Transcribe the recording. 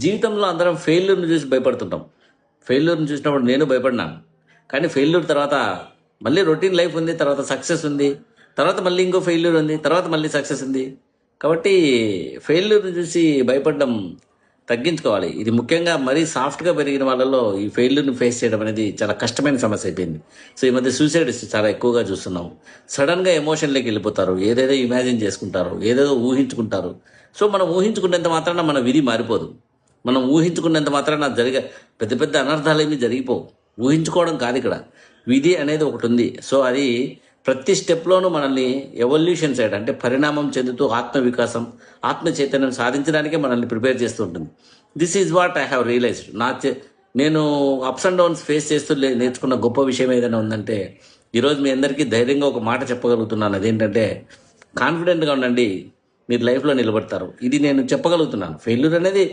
జీవితంలో అందరం ఫెయిల్యూర్ని చూసి భయపడుతుంటాం. ఫెయిల్యూర్ని చూసినప్పుడు నేను భయపడినాను. కానీ ఫెయిల్యూర్ తర్వాత మళ్ళీ రొటీన్ లైఫ్ ఉంది, తర్వాత సక్సెస్ ఉంది, తర్వాత మళ్ళీ ఇంకో ఫెయిల్యూర్ ఉంది, తర్వాత మళ్ళీ సక్సెస్ ఉంది. కాబట్టి ఫెయిల్యూర్ని చూసి భయపడడం తగ్గించుకోవాలి. ఇది ముఖ్యంగా మరీ సాఫ్ట్గా పెరిగిన వాళ్ళలో ఈ ఫెయిల్యూర్ని ఫేస్ చేయడం అనేది చాలా కష్టమైన సమస్య అయిపోయింది. సో ఈ మధ్య సూసైడ్స్ చాలా ఎక్కువగా చూస్తున్నాం. సడన్గా ఎమోషన్లోకి వెళ్ళిపోతారు, ఏదేదో ఇమాజిన్ చేసుకుంటారు, ఏదేదో ఊహించుకుంటారు. సో మనం ఊహించుకున్నంత మాత్రాన మన విధి మారిపోదు. మనం ఊహించుకున్నంత మాత్రాన పెద్ద పెద్ద అనర్థాలు ఏమీ జరిగిపోవు. ఊహించుకోవడం కాదు ఇక్కడ, విధి అనేది ఒకటి ఉంది. సో అది ప్రతి స్టెప్లోనూ మనల్ని ఎవల్యూషన్ సైడ్, అంటే పరిణామం చెందుతూ ఆత్మ వికాసం, ఆత్మ చైతన్యం సాధించడానికే మనల్ని ప్రిపేర్ చేస్తూ ఉంటుంది. This is what I have realised. నేను అప్స్ అండ్ డౌన్స్ ఫేస్ చేస్తూ నేర్చుకున్న గొప్ప విషయం ఏదైనా ఉందంటే, ఈరోజు మీ అందరికీ ధైర్యంగా ఒక మాట చెప్పగలుగుతున్నాను. అదేంటంటే, కాన్ఫిడెంట్గా ఉండండి, మీరు లైఫ్లో నిలబడతారు. ఇది నేను చెప్పగలుగుతున్నాను. ఫెయిల్యూర్ అనేది